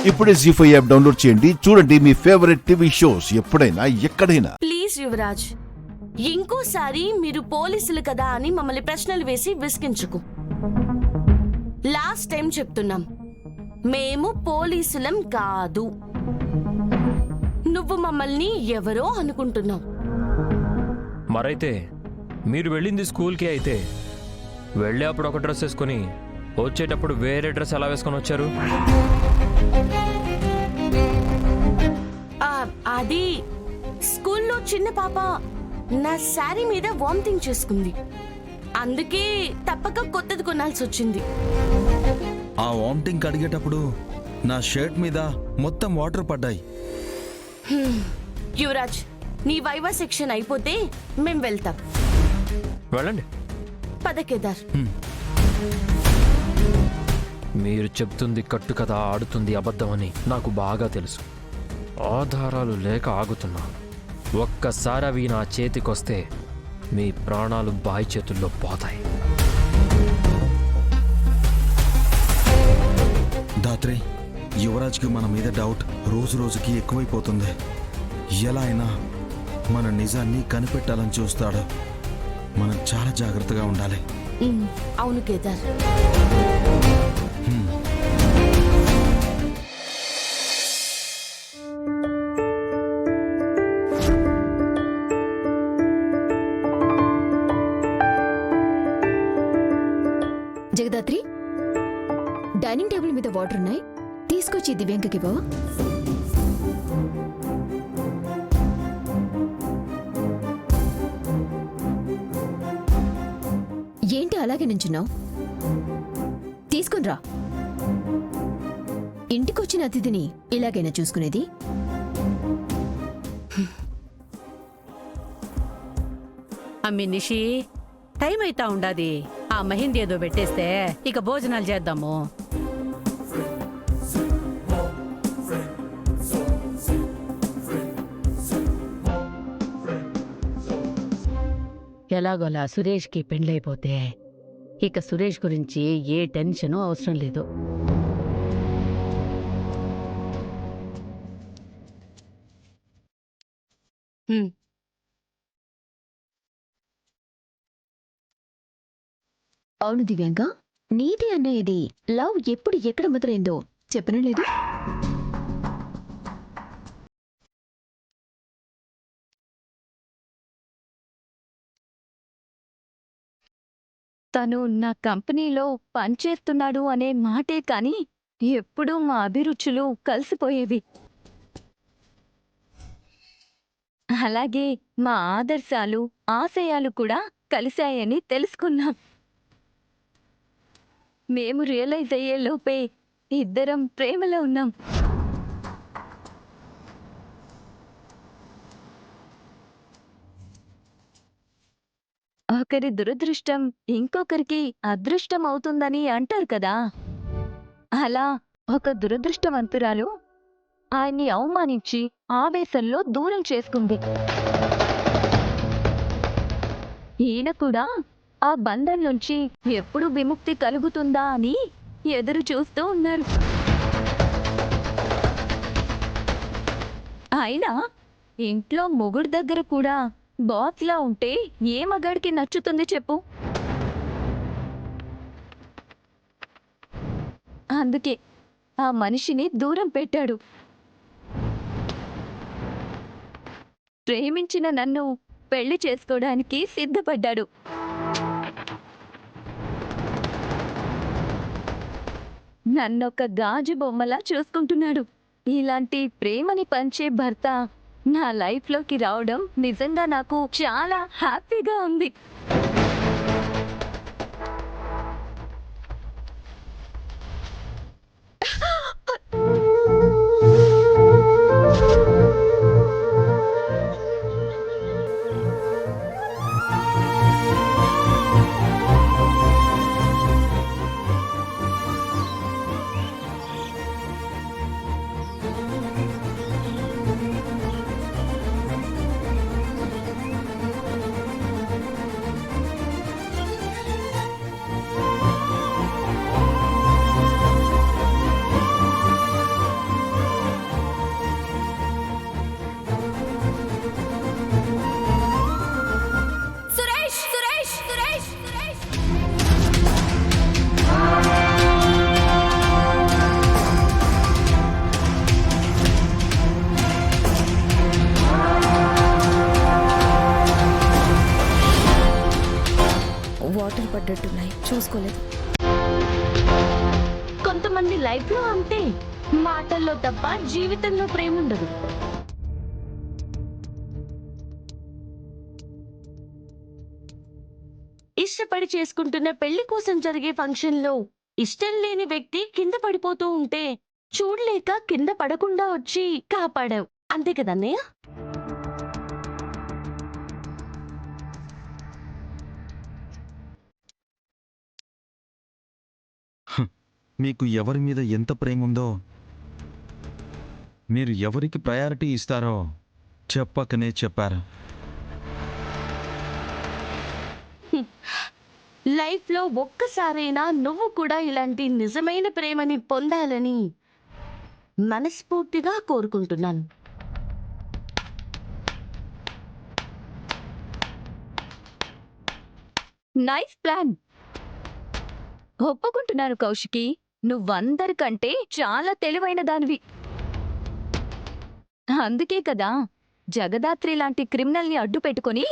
ఇప్పుడే జీ5 app download చేయండి. చూడండి మీ ఫేవరెట్ టీవీ షోస్ ఎప్పుడైనా ఎక్కడైనా. ప్లీజ్ యువరాజ్, ఇంకోసారి మీరు పోలీసులు కదా అని మమ్మల్ని ప్రశ్నలు వేసి విసిగించుకు. లాస్ట్ టైం చెప్తున్నాం, మేము పోలీసులం కాదు. నువ్వు మమ్మల్ని ఎవరో అనుకుంటున్నావు. మరైతే మీరు వెళ్ళింది స్కూల్కి అయితే వెళ్ళేప్పుడు ఒక డ్రెస్ వేసుకొని వచ్చేటప్పుడు వేరే డ్రెస్ ఎలా వేసుకొని వచ్చారు? అది స్కూల్లో చిన్న పాప నా శారీ మీద వామిటింగ్ చేసుకుంది, అందుకే తప్పక కొత్తది కొనాల్సి వచ్చింది. ఆ వామిటింగ్ కడిగేటప్పుడు నా షర్ట్ మీద మొత్తం వాటర్ పడ్డాయి. యువరాజ్, నీ వైవా సెక్షన్ అయిపోతే మేం వెళ్తాం. వెళ్ళండి. పద కేదార్. మీరు చెప్తుంది కట్టు కదా, ఆడుతుంది అబద్ధమని నాకు బాగా తెలుసు. ఆధారాలు లేక ఆగుతున్నా. ఒక్కసారి అవి నా చేతికొస్తే మీ ప్రాణాలు బాయ్ చేతుల్లో పోతాయి. దాత్రే, యువరాజ్కి మన మీద డౌట్ రోజు రోజుకి ఎక్కువైపోతుంది. ఎలా అయినా మన నిజాన్ని కనిపెట్టాలని చూస్తాడు. మనం చాలా జాగ్రత్తగా ఉండాలి. అవును కేదార్. జగదాత్రి, డైనింగ్ టేబుల్ మీద వాటర్ ఉన్నాయి, తీసుకొచ్చి దివ్యాంకకి బావా. ఏంటి అలాగే నుంచున్నావు? తీసుకునిరా. ఇంటికొచ్చిన అతిథిని ఇలాగైనా చూసుకునేది? అమ్మి నిషి, టైం అయితా ఉండాది. ఆ మెహందీ ఏదో పెట్టేస్తే ఇక భోజనాలు చేద్దాము. ఎలాగోలా సురేష్కి పెండ్లైపోతే ఇక సురేష్ గురించి ఏ టెన్షను అవసరం లేదు. అవును దివ్యాంక, నీది అన్నయ్యది లవ్ ఎప్పుడు ఎక్కడ మొదలైందో చెప్పనే లేదు. తను నా కంపెనీలో పనిచేస్తున్నాడు అనే మాటే కాని ఎప్పుడూ మా అభిరుచులు కలిసిపోయేవి. అలాగే మా ఆదర్శాలు, ఆశయాలు కూడా కలిశాయని తెలుసుకున్నాం. మేము రియలైజ్ అయ్యే లోపే ఇద్దరం ప్రేమలో ఉన్నాం. ఒకరి దురదృష్టం ఇంకొకరికి అదృష్టం అవుతుందని అంటారు కదా, అలా ఒక దురదృష్టవంతురాలు ఆయన్ని అవమానించి ఆవేశంలో దూరం చేసుకుంది. ఈయన కూడా ఆ బంధం నుంచి ఎప్పుడు విముక్తి కలుగుతుందా అని ఎదురు చూస్తూ ఉన్నారు. అయినా ఇంట్లో మొగుడు దగ్గర కూడా బాస్లా ఉంటే ఏ మగాడికి నచ్చుతుంది చెప్పు? అందుకే ఆ మనిషిని దూరం పెట్టాడు. ప్రేమించిన నన్ను పెళ్లి చేసుకోవడానికి సిద్ధపడ్డాడు. నన్నొక గాజు బొమ్మలా చూసుకుంటున్నాడు. ఇలాంటి ప్రేమని పంచే భర్త నా లైఫ్లోకి రావడం నిజంగా నాకు చాలా హ్యాపీగా ఉంది. చూసుకోలేదు. కొంతమంది లైఫ్ లో అంతే, మాటల్లో తప్ప జీవితంలో ప్రేమ ఉండదు. ఇష్టపడి చేసుకుంటున్న పెళ్లి కోసం జరిగే ఫంక్షన్ లో ఇష్టం లేని వ్యక్తి కింద పడిపోతూ ఉంటే చూడలేక కింద పడకుండా వచ్చి కాపాడావు, అంతే కదన్నయ్య? మీకు ఎవరి మీద ఎంత ప్రేమ ఉందో, మీరు ఎవరికి ప్రయారిటీ ఇస్తారో చెప్పకనే చెప్పారు. లైఫ్ లో ఒక్కసారైనా నువ్వు కూడా ఇలాంటి నిజమైన ప్రేమని పొందాలని మనస్ఫూర్తిగా కోరుకుంటున్నాను. Nice plan. ఒప్పుకుంటున్నాను కౌశికి, నువ్వందరికంటే చాలా తెలివైన దానివి. అందుకే కదా జగదాత్రి లాంటి క్రిమినల్ని అడ్డు పెట్టుకొని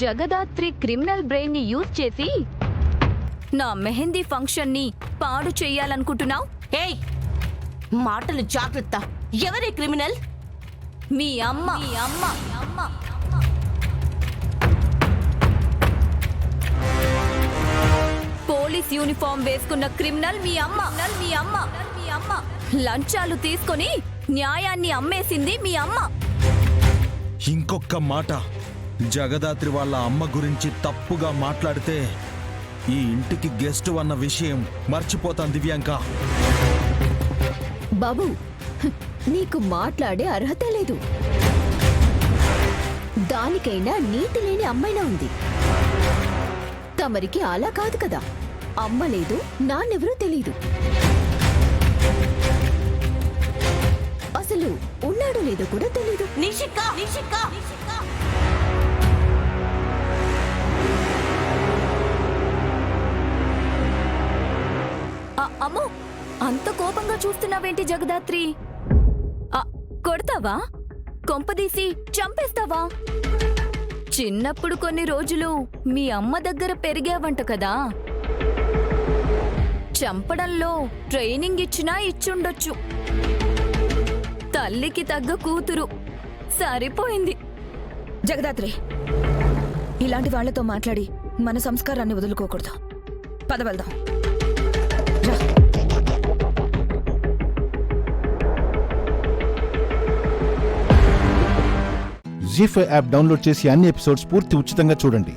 జగదాత్రి క్రిమినల్ బ్రెయిన్ ని యూజ్ చేసి నా మెహందీ ఫంక్షన్ ని పాడు చెయ్యాలనుకుంటున్నావు. ఏయ్, మాటలు జాగ్రత్త. ఎవరే క్రిమినల్? మీ అమ్మ. మీ అమ్మ. అమ్మ. పోలీస్ యూనిఫామ్ వేసుకున్న క్రిమినల్ మీ అమ్మ. మీ అమ్మ. మీ అమ్మ. లంచాలు తీసుకొని న్యాయాన్ని అమ్మేసింది మీ అమ్మ. ఇంకొక మాట జగదాత్రి వాళ్ళ అమ్మ గురించి తప్పుగా మాట్లాడితే ఈ ఇంటికి గెస్ట్ అన్న విషయం మర్చిపోతాను దివ్యాంక. బాబు, నీకు మాట్లాడే అర్హత లేదు. దానికైనా నీతి లేని అమ్మైనా ఉంది. తమరికి అలా కాదు కదా, అమ్మ లేదు, నాన్నెవరూ తెలీదు. అసలు ఉన్నాడో లేదో కూడా తెలీదు. నిషిక, నిషిక, అమ్మో, అంత కోపంగా చూస్తున్నావేంటి జగదాత్రి? కొడతావా? కొంపదీసి చంపేస్తావా? చిన్నప్పుడు కొన్ని రోజులు మీ అమ్మ దగ్గర పెరిగావంట కదా, చంపడంలో ట్రైనింగ్ ఇచ్చినా ఇచ్చుండొచ్చు. తల్లికి తగ్గ కూతురు సరిపోయింది. జగదాత్రి, ఇలాంటి వాళ్లతో మాట్లాడి మన సంస్కారాన్ని వదులుకోకూడదు. పద వెళ్దాం. జీ5 యాప్ డౌన్లోడ్ చేసి అన్ని ఎపిసోడ్స్ పూర్తి ఉచితంగా చూడండి.